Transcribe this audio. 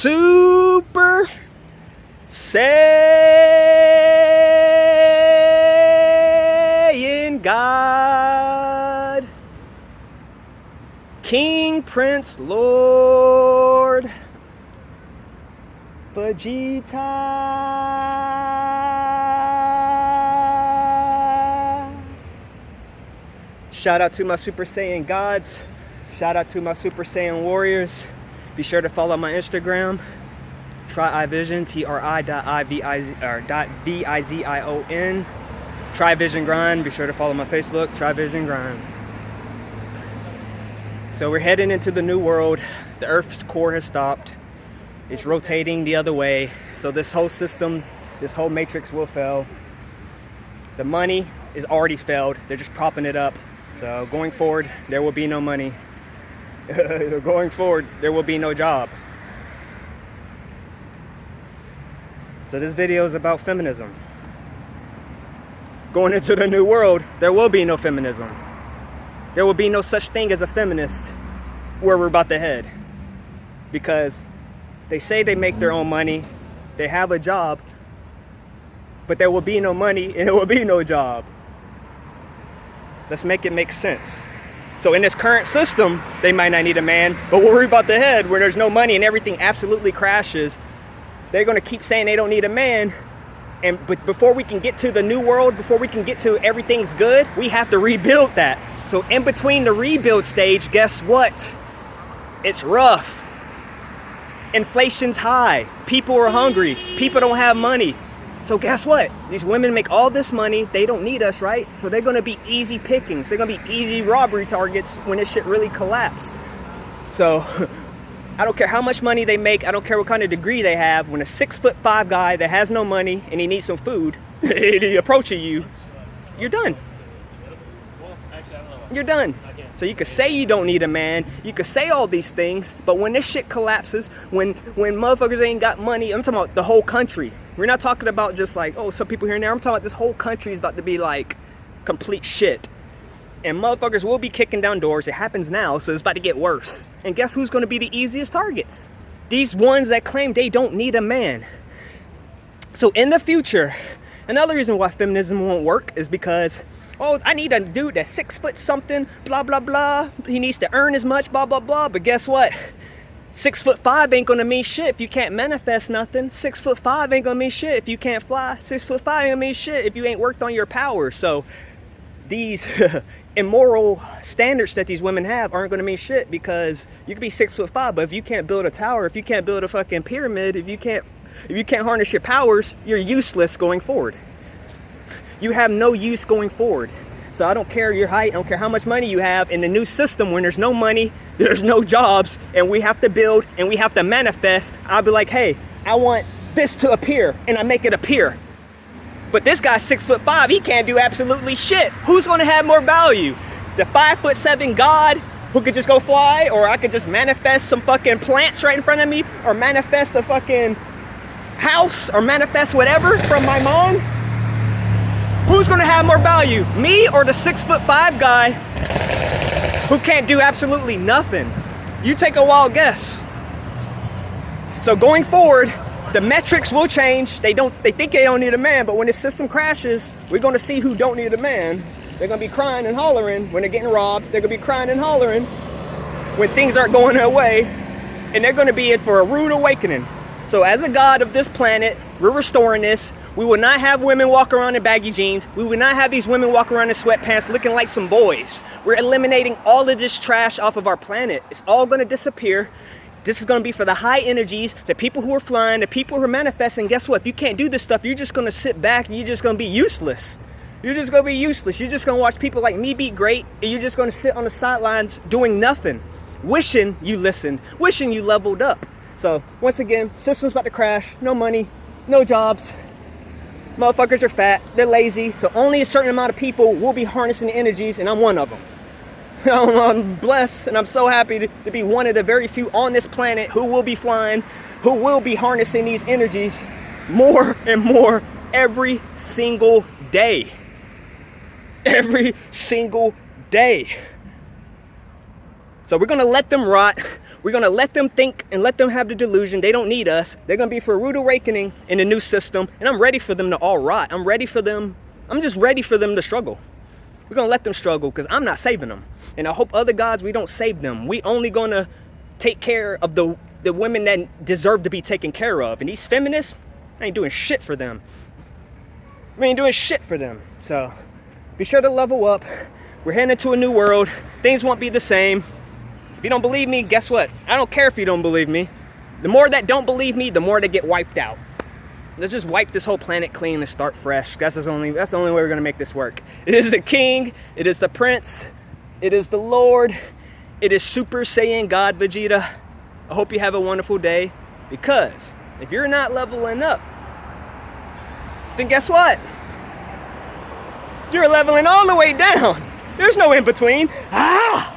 Super Saiyan God, King, Prince, Lord, Vegeta. Shout out to my Super Saiyan gods. Shout out to my Super Saiyan warriors. Be sure to follow my Instagram, TriVision, TRI.VIZION. TriVision Grind. Be sure to follow my Facebook, TriVision Grind. So we're heading into the new world. The Earth's core has stopped. It's rotating the other way. So this whole system, this whole matrix will fail. The money is already failed. They're just propping it up. So going forward, there will be no money. Going forward, there will be no job. So this video is about feminism. Going into the new world, there will be no feminism. There will be no such thing as a feminist where we're about to head. Because they say they make their own money, they have a job, but there will be no money and there will be no job. Let's make it make sense. So in this current system, they might not need a man, but where we're about to head, where there's no money and everything absolutely crashes, they're gonna keep saying they don't need a man. But before we can get to the new world, before we can get to everything's good, we have to rebuild that. So in between the rebuild stage, guess what? It's rough. Inflation's high. People are hungry. People don't have money. So guess what? These women make all this money. They don't need us, right? So they're gonna be easy pickings. They're gonna be easy robbery targets when this shit really collapse. So I don't care how much money they make. I don't care what kind of degree they have. When a 6'5" guy that has no money and he needs some food, he approaches you, you're done. You're done. So you could say you don't need a man, you could say all these things, but when this shit collapses, when motherfuckers ain't got money, I'm talking about the whole country. We're not talking about just like, oh, some people here and there. I'm talking about this whole country is about to be like complete shit. And motherfuckers will be kicking down doors. It happens now, so it's about to get worse. And guess who's gonna be the easiest targets? These ones that claim they don't need a man. So in the future, another reason why feminism won't work is because, oh, I need a dude that's 6 foot something, blah, blah, blah. He needs to earn as much, blah, blah, blah. But guess what? 6'5" ain't gonna mean shit if you can't manifest nothing. 6'5" ain't gonna mean shit if you can't fly. 6'5" ain't gonna mean shit if you ain't worked on your power. So these immoral standards that these women have aren't gonna mean shit, because you could be 6'5", but if you can't build a tower, if you can't build a fucking pyramid, if you can't harness your powers, you're useless going forward. You have no use going forward. So I don't care your height, I don't care how much money you have. In the new system, when there's no money, there's no jobs, and we have to build and we have to manifest, I'll be like, hey, I want this to appear, and I make it appear. But this guy's 6'5", he can't do absolutely shit. Who's gonna have more value? The 5'7" God who could just go fly, or I could just manifest some fucking plants right in front of me, or manifest a fucking house, or manifest whatever from my mind? Who's gonna have more value? Me or the 6'5" guy who can't do absolutely nothing? You take a wild guess. So going forward, the metrics will change. They think they don't need a man, but when the system crashes, we're gonna see who don't need a man. They're gonna be crying and hollering when they're getting robbed. They're gonna be crying and hollering when things aren't going their way, and they're gonna be in for a rude awakening. So as a god of this planet, we're restoring this. We will not have women walk around in baggy jeans. We will not have these women walk around in sweatpants looking like some boys. We're eliminating all of this trash off of our planet. It's all gonna disappear. This is gonna be for the high energies, the people who are flying, the people who are manifesting. Guess what? If you can't do this stuff, you're just gonna sit back and you're just gonna be useless. You're just gonna be useless. You're just gonna watch people like me be great, and you're just gonna sit on the sidelines doing nothing, wishing you listened, wishing you leveled up. So once again, system's about to crash. No money, no jobs. Motherfuckers are fat, they're lazy, so only a certain amount of people will be harnessing the energies, and I'm one of them. I'm blessed, and I'm so happy to be one of the very few on this planet who will be flying, who will be harnessing these energies more and more every single day. Every single day. So we're gonna let them rot. We're going to let them think and let them have the delusion. They don't need us. They're going to be for a rude awakening in the new system. And I'm ready for them to all rot. I'm just ready for them to struggle. We're going to let them struggle because I'm not saving them. And I hope other gods, we don't save them. We only going to take care of the women that deserve to be taken care of. And these feminists, I ain't doing shit for them. We ain't doing shit for them. So be sure to level up. We're heading into a new world. Things won't be the same. If you don't believe me, guess what? I don't care if you don't believe me. The more that don't believe me, the more they get wiped out. Let's just wipe this whole planet clean and start fresh. That's the only way we're going to make this work. It is the king. It is the prince. It is the Lord. It is Super Saiyan God Vegeta. I hope you have a wonderful day. Because if you're not leveling up, then guess what? You're leveling all the way down. There's no in between. Ah!